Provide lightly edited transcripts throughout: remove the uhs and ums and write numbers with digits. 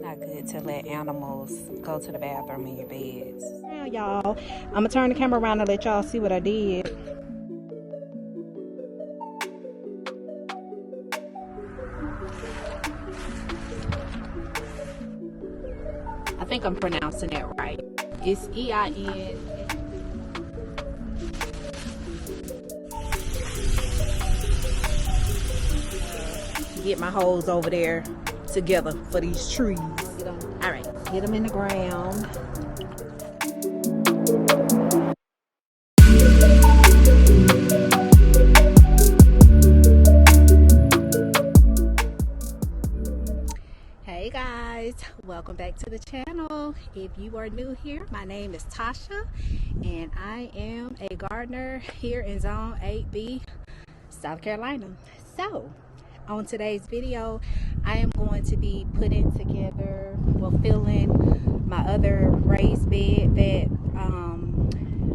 Not good to let animals go to the bathroom in your beds. Now, y'all, I'm gonna turn the camera around and let y'all see what I did. I think I'm pronouncing it right. It's E-I-N. Get my hoes over there together for these trees. All right, get them in the ground. Hey guys, welcome back to the channel. If you are new here, my name is Tasha and I am a gardener here in Zone 8B, South Carolina. So on today's video, I am going to be putting together, filling my other raised bed that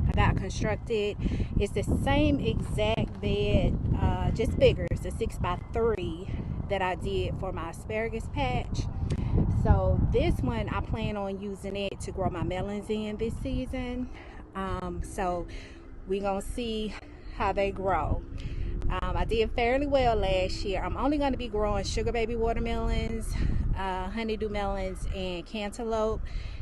I got constructed. It's the same exact bed, just bigger. It's a 6x3 that I did for my asparagus patch. So this one I plan on using it to grow my melons in this season. So we're gonna see how they grow. I did fairly well last year. I'm only going to be growing sugar baby watermelons, honeydew melons, and cantaloupe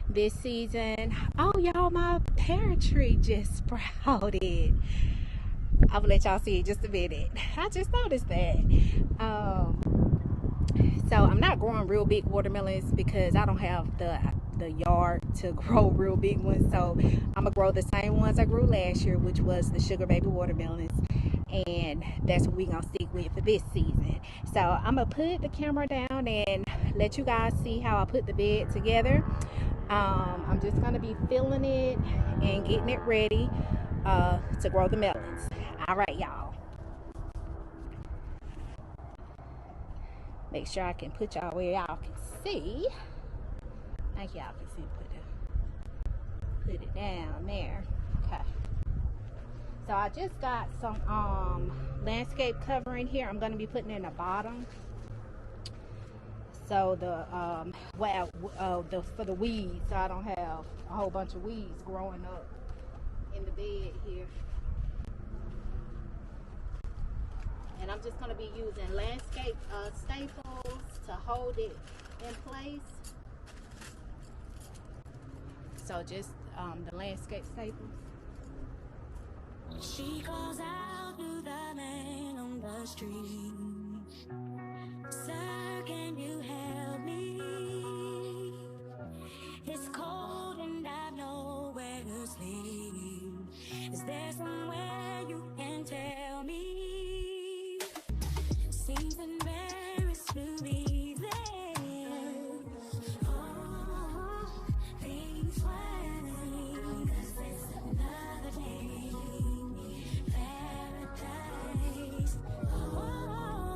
this season. Oh, y'all, my pear tree just sprouted. I'll let y'all see in just a minute. I just noticed that. So I'm not growing real big watermelons because I don't have the yard to grow real big ones. So I'm gonna grow the same ones I grew last year, which was the sugar baby watermelons, and that's what we're gonna stick with for this season. So I'm gonna put the camera down and let you guys see how I put the bed together. I'm just gonna be filling it and getting it ready to grow the melons. All right, y'all. Make sure I can put y'all where y'all can see. I think y'all can see. Put it down there. Okay. So I just got some landscape covering here. I'm going to be putting in the bottom. So for the weeds, so I don't have a whole bunch of weeds growing up in the bed here. And I'm just going to be using landscape staples to hold it in place. So just the landscape staples. She calls out to the man on the street. Sir, can you help me? It's cold and I know where to sleep. Is there somewhere you can tell me? Seems embarrassed to be there. Oh, things fine, 'cause it's another day. Paradise. Oh,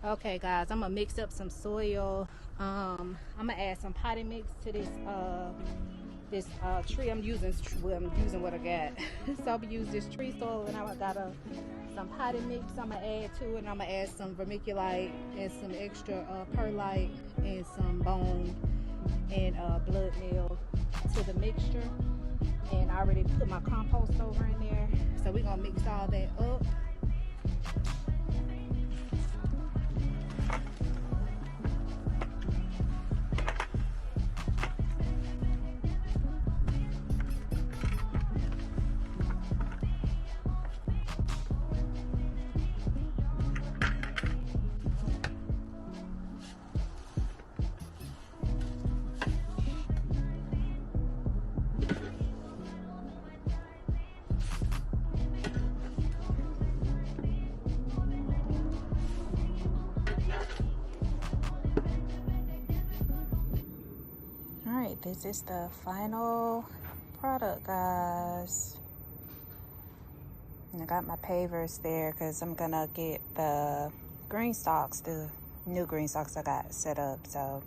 Okay guys, I'm gonna mix up some soil. I'm gonna add some potting mix to this tree. I'm using what I got. So I'm gonna use this tree soil, and I got some potting mix I'm gonna add to it, and I'm gonna add some vermiculite and some extra perlite and some bone and blood meal to the mixture. And I already put my compost over in there, so we're gonna mix all that up. Alright, this is the final product, guys. And I got my pavers there because I'm gonna get the green stalks, the new green stalks I got set up. So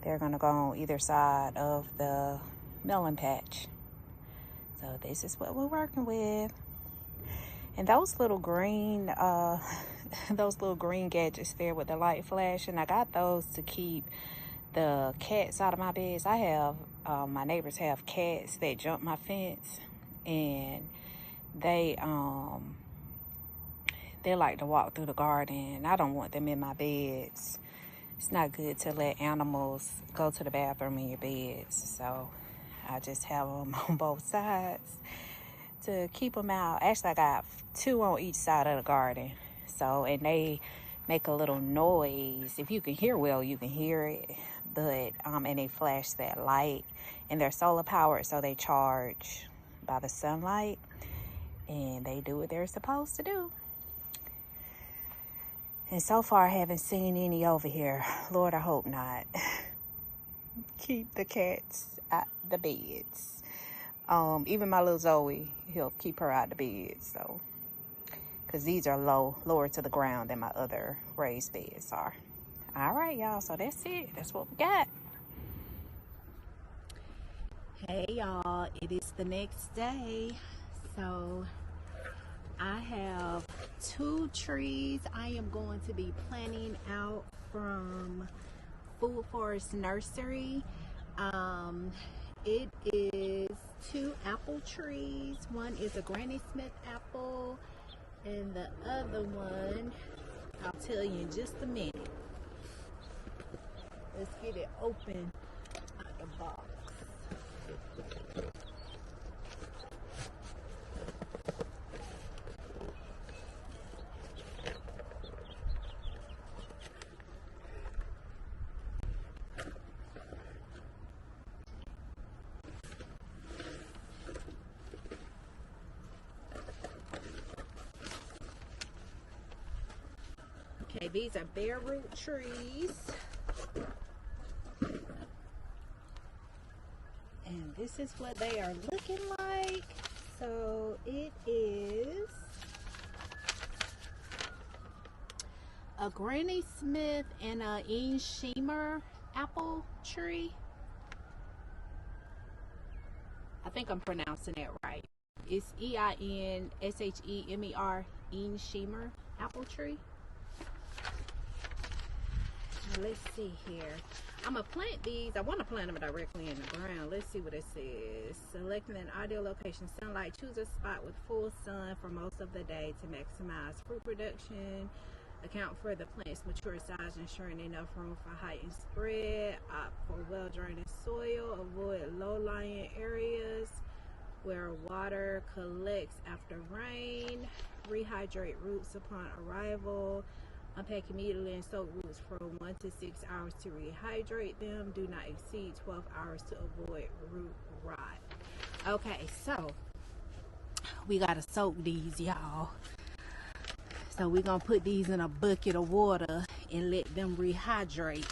they're gonna go on either side of the melon patch. So this is what we're working with. And those little green those little green gadgets there with the light flashing, I got those to keep the cats out of my beds. I have my neighbors have cats that jump my fence, and they like to walk through the garden. I don't want them in my beds. It's not good to let animals go to the bathroom in your beds, so I just have them on both sides to keep them out. Actually, I got 2 on each side of the garden, so, and they make a little noise. If you can hear well, you can hear it, but and they flash that light, and they're solar powered, so they charge by the sunlight, and they do what they're supposed to do. And so far I haven't seen any over here. Lord, I hope not. Keep the cats out the beds. Even my little Zoe, he'll keep her out the bed. So, because these are lower to the ground than my other raised beds are. All right, y'all. So that's it. That's what we got. Hey y'all, it is the next day. So I have 2 trees I am going to be planting out from Food Forest Nursery. It is 2 apple trees. One is a Granny Smith apple, and the other one I'll tell you in just a minute. Let's get it open out the box. Okay, these are bare root trees. And this is what they are looking like. So it is a Granny Smith and a Ian Shemer apple tree. I think I'm pronouncing it right. It's E-I-N-S-H-E-M-E-R, Ian Shemer apple tree. Let's see here. I'm gonna plant these. I want to plant them directly in the ground. Let's see what it says. Selecting an ideal location, sunlight. Choose a spot with full sun for most of the day to maximize fruit production. Account for the plant's mature size, ensuring enough room for height and spread. Opt for well-drained soil. Avoid low-lying areas where water collects after rain. Rehydrate roots upon arrival. Unpack immediately and soak roots for 1 to 6 hours to rehydrate them. Do not exceed 12 hours to avoid root rot. Okay, so we gotta soak these, y'all. So we're gonna put these in a bucket of water and let them rehydrate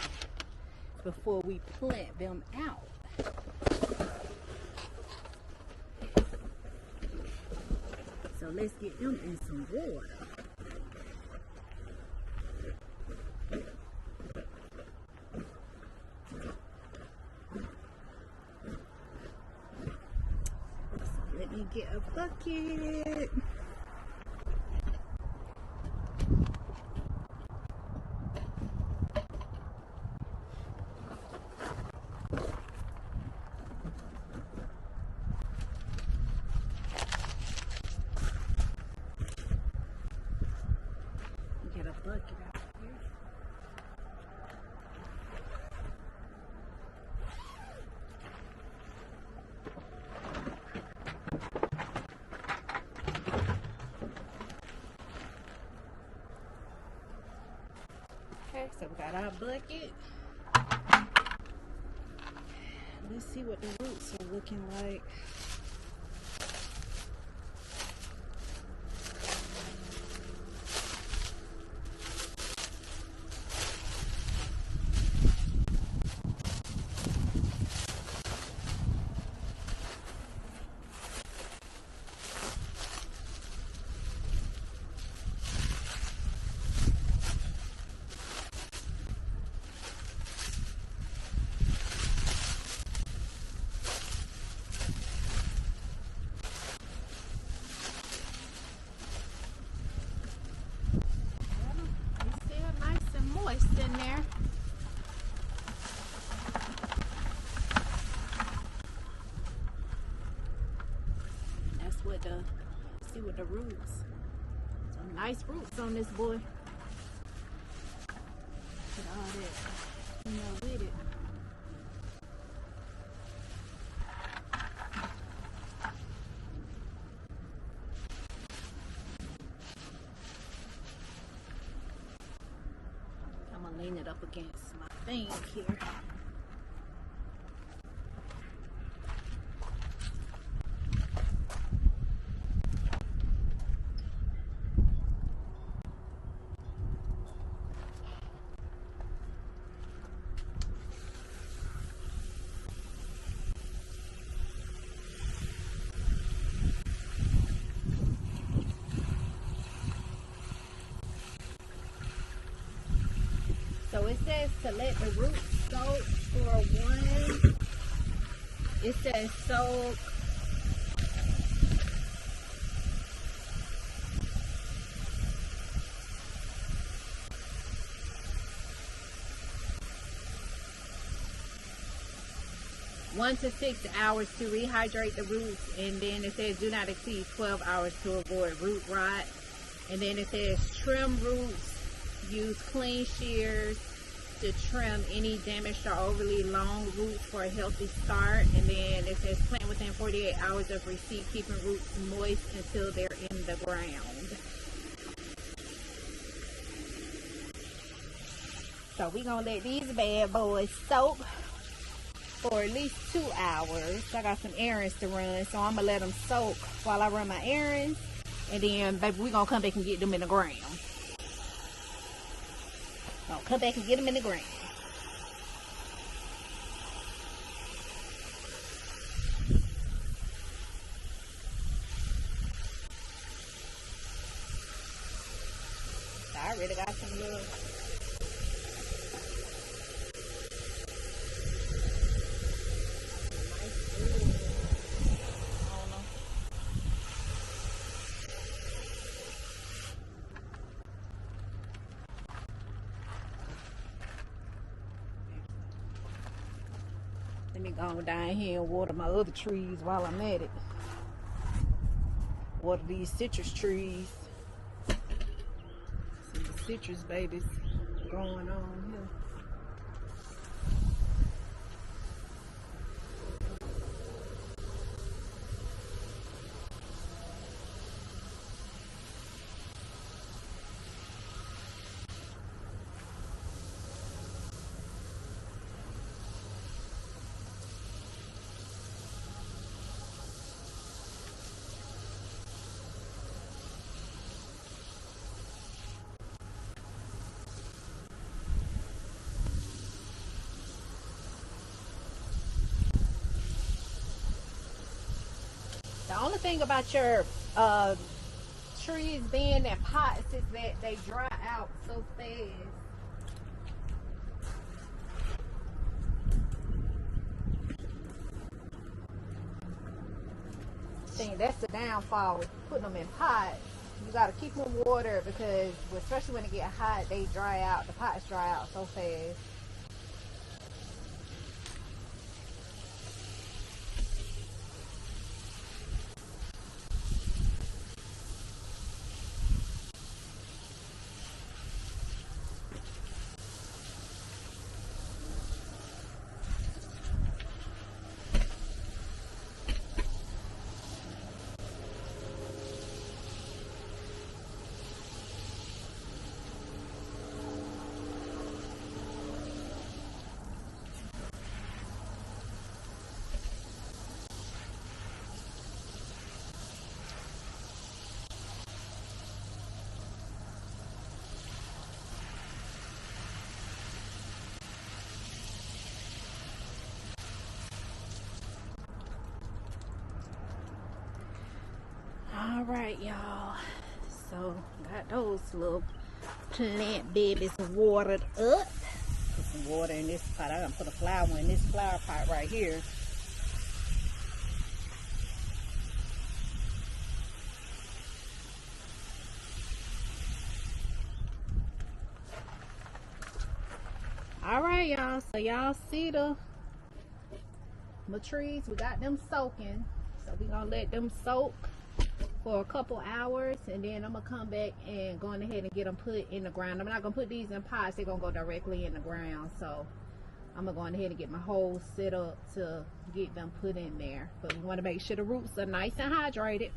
before we plant them out. So let's get them in some water. get a bucket. Get a bucket out here. Okay, so we got our bucket. Let's see what the roots are looking like. It's still nice and moist in there. That's what the, see what the roots. Some nice roots on this boy. Put all that, with it. I'm gonna lean it up against my thing here. So it says to let the roots soak for it says soak 1 to 6 hours to rehydrate the roots, and then it says do not exceed 12 hours to avoid root rot. And then it says trim roots, use clean shears to trim any damaged or overly long roots for a healthy start. And then it says plant within 48 hours of receipt, keeping roots moist until they're in the ground. So we're gonna let these bad boys soak for at least 2 hours. I got some errands to run, so I'm gonna let them soak while I run my errands, and then baby, we're gonna come back and get them in the ground. Gonna come back and get them in the ground. I already got some little let me go down here and water my other trees while I'm at it. Water these citrus trees. Some citrus babies growing on here. The only thing about your trees being in pots is that they dry out so fast. think that's the downfall with putting them in pots. You gotta keep them watered because, especially when it get hot, they dry out. The pots dry out so fast. All right, y'all. So got those little plant babies watered up. Put some water in this pot. I'm gonna put a flower in this flower pot right here. All right, y'all. So y'all see my trees? We got them soaking. So we gonna let them soak for a couple hours, and then I'm gonna come back and go ahead and get them put in the ground. I'm not gonna put these in pots, they're gonna go directly in the ground. So I'm gonna go ahead and get my holes set up to get them put in there, but we want to make sure the roots are nice and hydrated.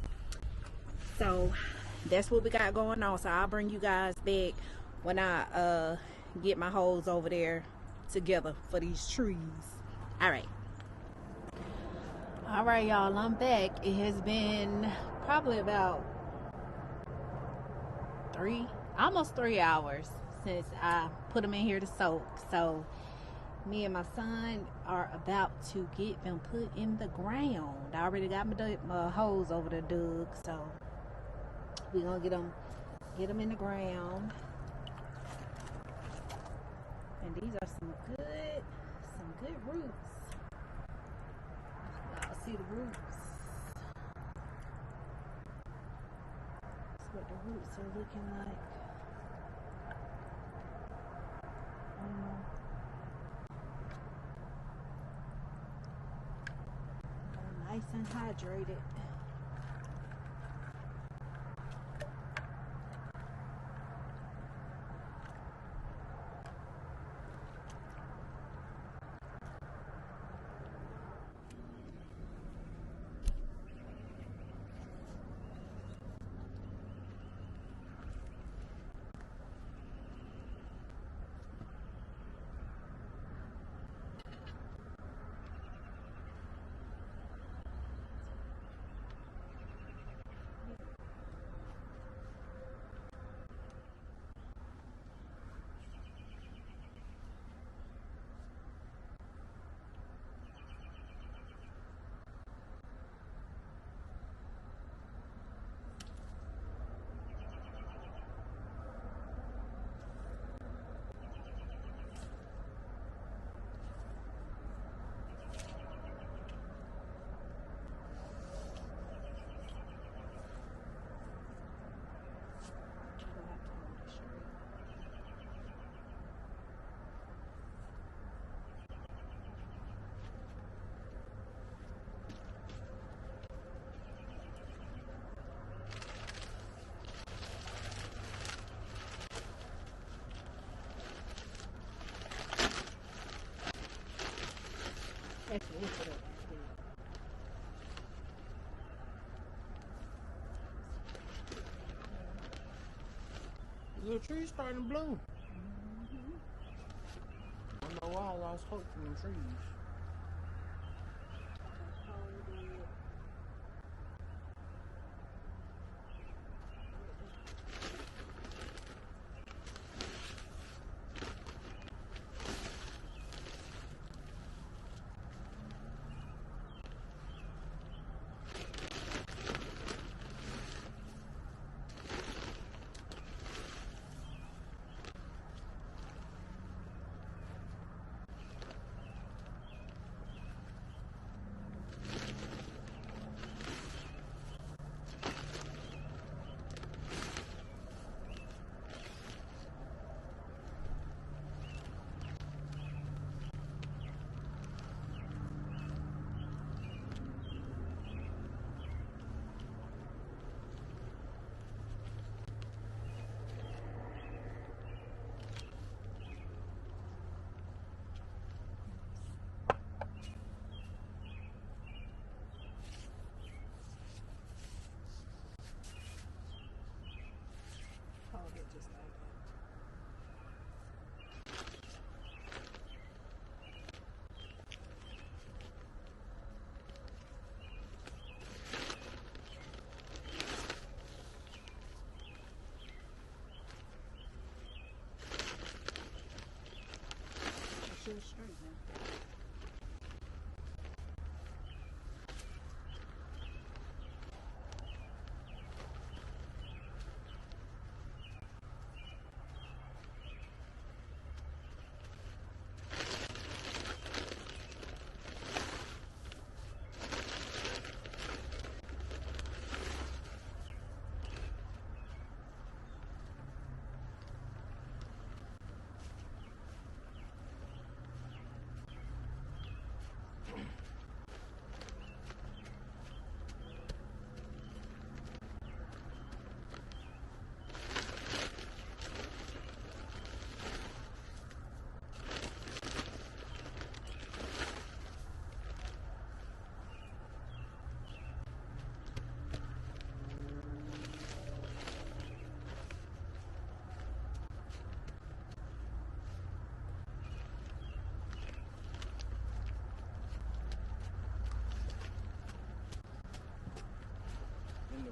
So that's what we got going on. So I'll bring you guys back when I get my holes over there together for these trees. All right, y'all, I'm back. It has been probably about almost 3 hours since I put them in here to soak. So me and my son are about to get them put in the ground. I already got my holes over there dug, so we're gonna get them in the ground. And these are some good roots. Y'all see the roots? That's what the roots are looking like. Nice and hydrated. That's what it is. The trees starting to bloom. I don't know why I lost hope from the trees.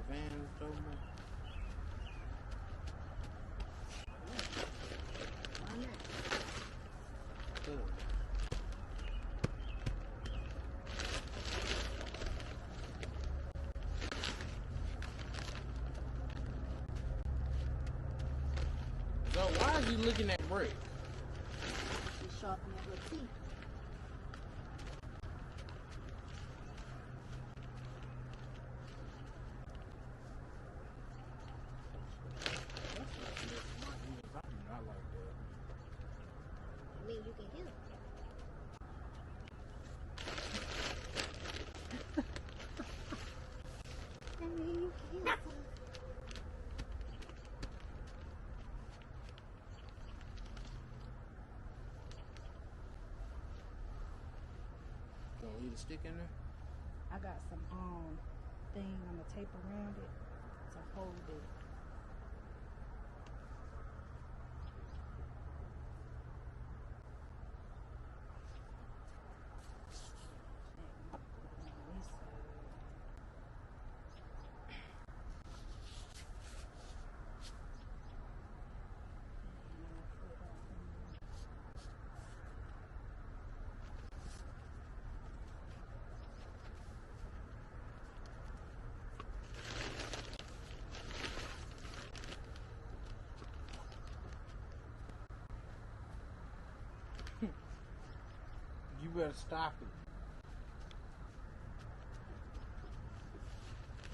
fans so much. Why not? Good. So why is he looking at brick? She's sharpening her teeth. Not like that. I mean, you can hear it. I mean, you can hear it. Gonna leave a stick in there? I got some thing I'm gonna tape around it to hold it. You better stop it.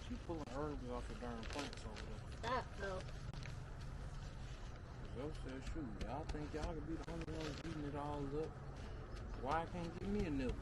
She pulling herbs off the darn plants over there. Stop, though. Yo said, shoot, y'all think y'all could be the only ones eating it all up? Why I can't give me a nibble?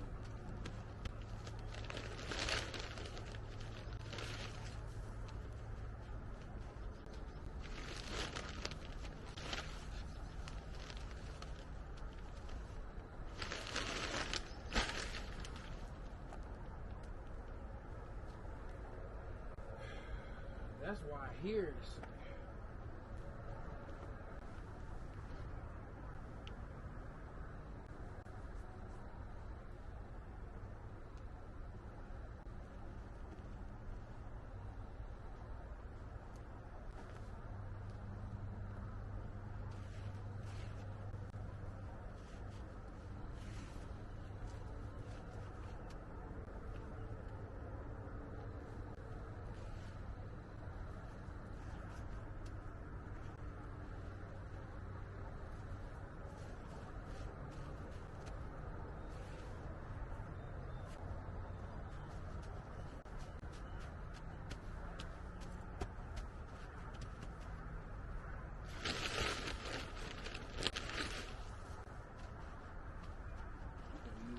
That's why I hear it.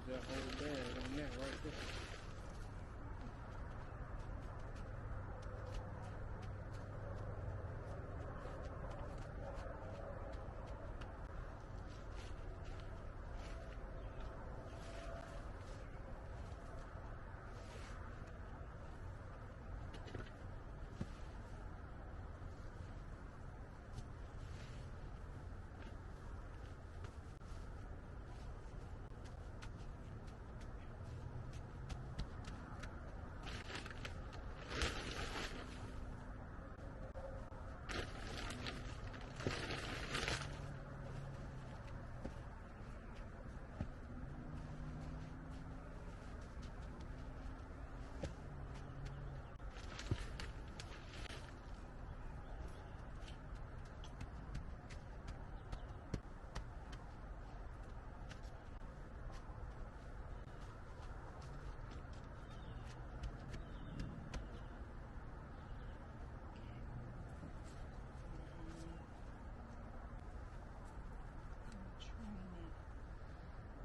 That whole bag on that right there.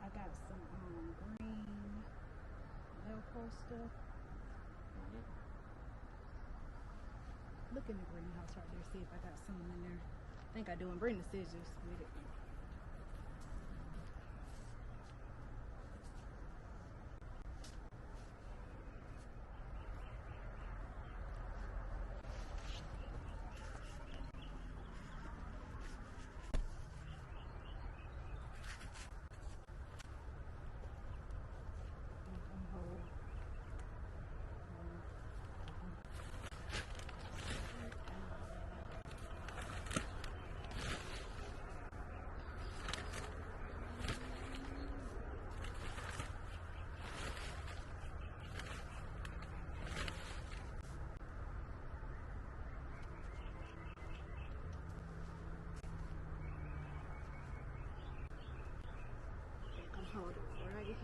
I got some green Velcro stuff. Look in the greenhouse right there, see if I got some in there. I think I do, and bring the scissors with it. hold it right here.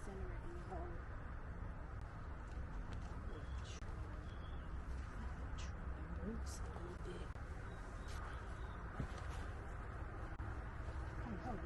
Center it in the hole. The roots a little bit. Hold on.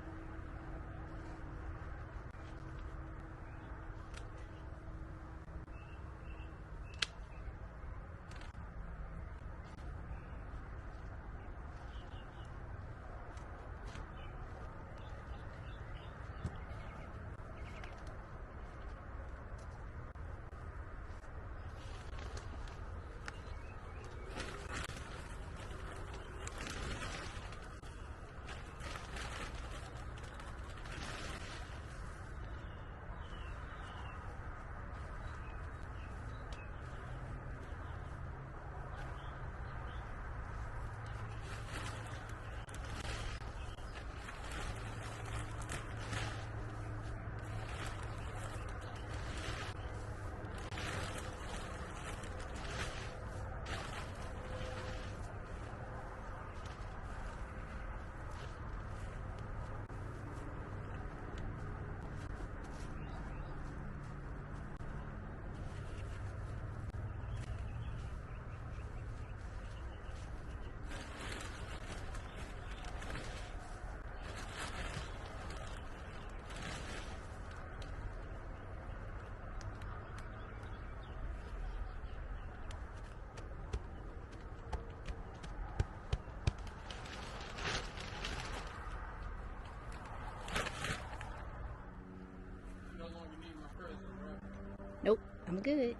Nope, I'm good.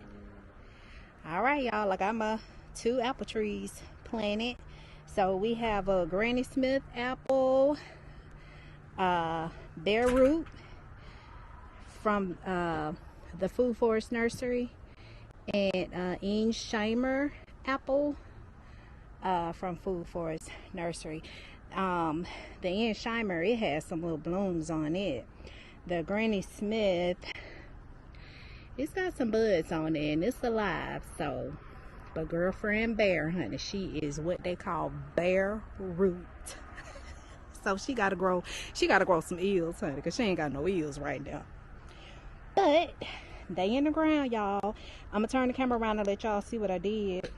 All right, y'all. I got my 2 apple trees planted. So we have a Granny Smith apple, bare root from the Food Forest Nursery, and Insheimer apple from Food Forest Nursery. The Insheimer, it has some little blooms on it. The Granny Smith, it's got some buds on it and it's alive. So, but girlfriend Bear, honey, she is what they call bare root. So she gotta grow some eels, honey, because she ain't got no eels right now. But they in the ground, y'all. I'm gonna turn the camera around and let y'all see what I did.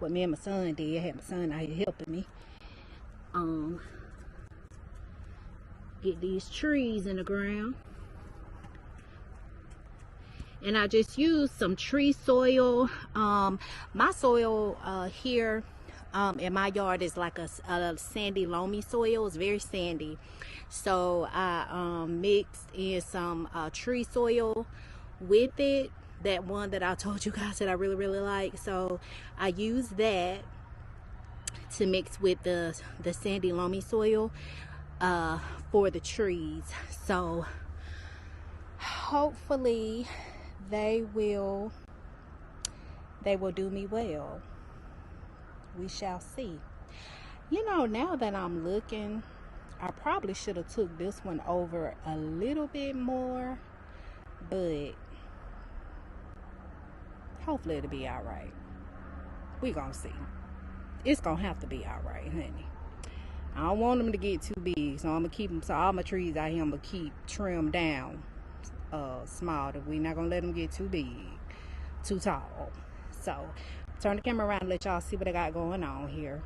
What me and my son did. I had my son out here helping me. Get these trees in the ground. And I just used some tree soil. My soil here in my yard is like a sandy, loamy soil. It's very sandy. So I mixed in some tree soil with it. That one that I told you guys that I really like. So I used that to mix with the sandy, loamy soil for the trees. So hopefully they will do me well. We shall see. You know, now that I'm looking, I probably should have took this one over a little bit more, but hopefully it'll be all right. We gonna see. It's gonna have to be all right, honey. I don't want them to get too big, so I'm gonna keep them. So all my trees out here, I'm gonna keep trim down small. We're not gonna let them get too big, too tall. So turn the camera around and let y'all see what I got going on here.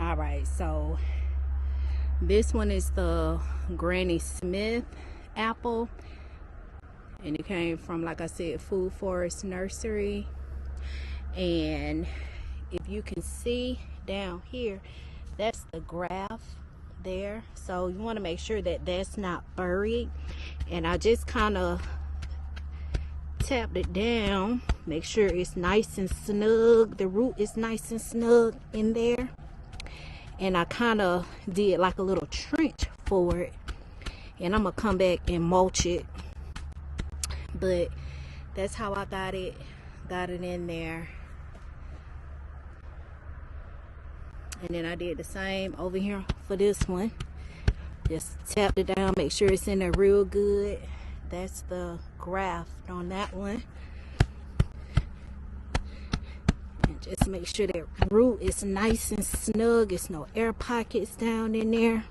All right, so this one is the Granny Smith apple, and it came from, like I said, Food Forest Nursery. And if you can see down here, that's the graft there. So you want to make sure that that's not buried. And I just kind of tapped it down, make sure it's nice and snug. The root is nice and snug in there. And I kind of did like a little trench for it. And I'm gonna come back and mulch it. But that's how I got it in there. And then I did the same over here for this one. Just tap it down, make sure it's in there real good. That's the graft on that one. And just make sure that root is nice and snug. There's no air pockets down in there.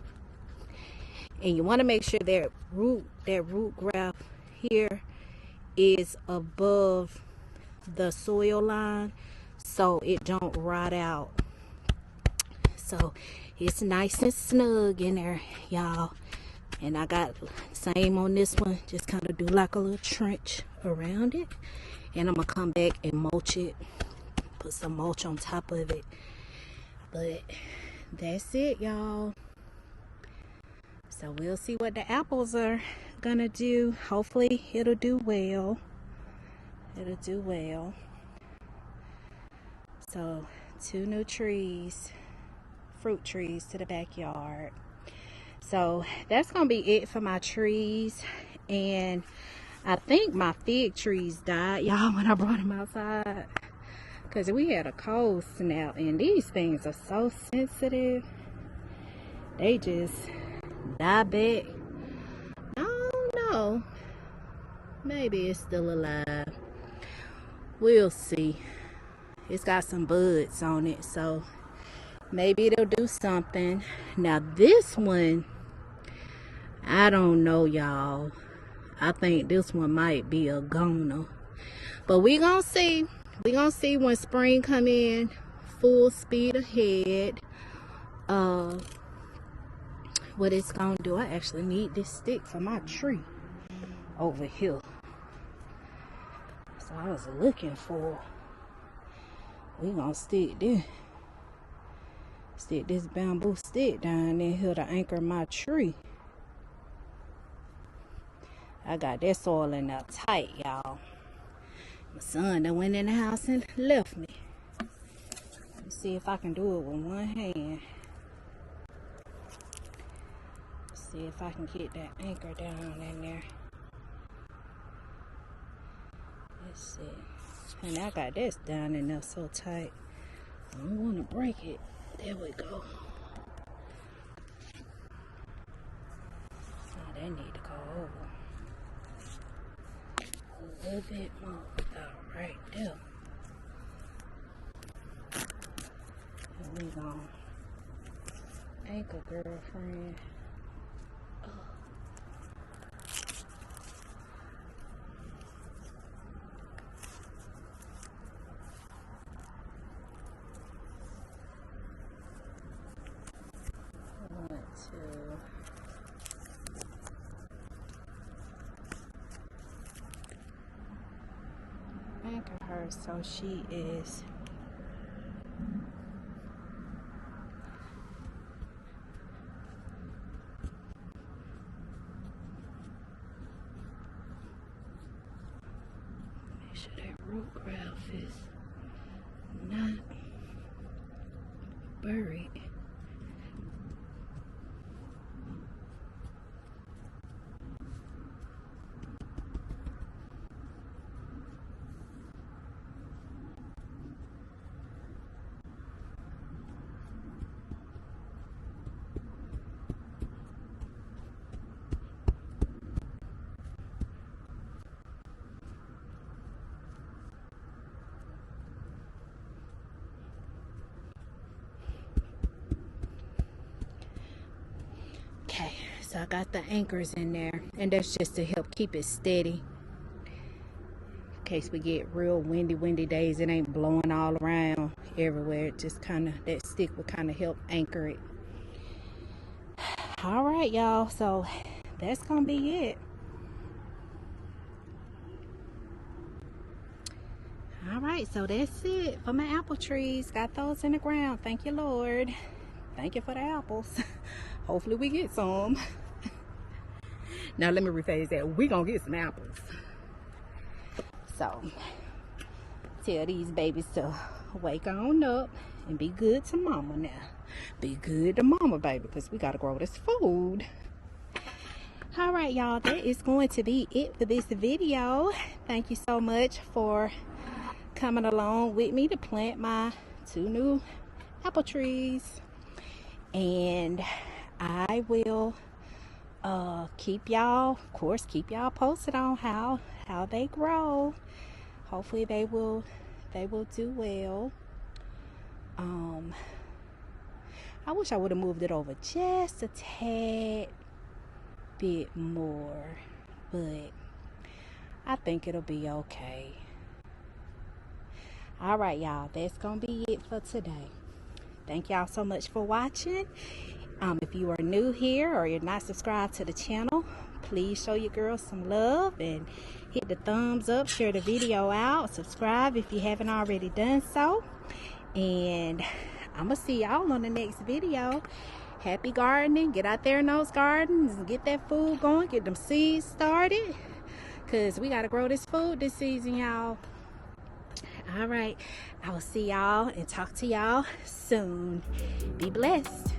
And you want to make sure that root graft here is above the soil line so it don't rot out. So it's nice and snug in there, y'all. And I got same on this one. Just kind of do like a little trench around it. And I'm going to come back and mulch it. Put some mulch on top of it. But that's it, y'all. So we'll see what the apples are going to do. Hopefully it'll do well. It'll do well. So 2 new trees. Fruit trees to the backyard. So that's gonna be it for my trees. And I think my fig trees died, y'all, when I brought them outside, because we had a cold snap, and these things are so sensitive. They just die back. I don't know, maybe it's still alive. We'll see. It's got some buds on it, so maybe it'll do something. Now this one, I don't know, y'all. I think this one might be a goner. But we gonna see. We gonna see when spring come in full speed ahead. What it's gonna do. I actually need this stick for my tree over here. So I was looking for. We gonna stick this bamboo stick down in here to anchor my tree. I got that soil in there tight, y'all. My son that went in the house and left me. Let's see if I can do it with one hand. See if I can get that anchor down in there. Let's see. And I got this down in there so tight. I don't want to break it. There we go. Oh, they need to go over a little bit more. About right there. And we gonna anchor, girlfriend. Anchor her so she is make sure that root graft is not buried. Okay, so I got the anchors in there, and that's just to help keep it steady in case we get real windy days. It ain't blowing all around everywhere. It just kind of, that stick would kind of help anchor it. All right, y'all, so that's gonna be it. All right, so that's it for my apple trees. Got those in the ground. Thank you, Lord. Thank you for the apples. Hopefully we get some. Now let me rephrase that. We gonna get some apples. So tell these babies to wake on up and be good to mama now. Be good to mama, baby, because we gotta grow this food. All right, y'all, that is going to be it for this video. Thank you so much for coming along with me to plant my 2 new apple trees. And I will keep y'all, of course, keep y'all posted on how they grow. Hopefully they will do well. I wish I would have moved it over just a tad bit more, but I think it'll be okay. All right, y'all, that's gonna be it for today. Thank y'all so much for watching. If you are new here or you're not subscribed to the channel, please show your girls some love and hit the thumbs up, share the video out, subscribe if you haven't already done so. And I'm gonna see y'all on the next video. Happy gardening. Get out there in those gardens and get that food going, get them seeds started, because we got to grow this food this season, y'all. All right, I will see y'all and talk to y'all soon. Be blessed.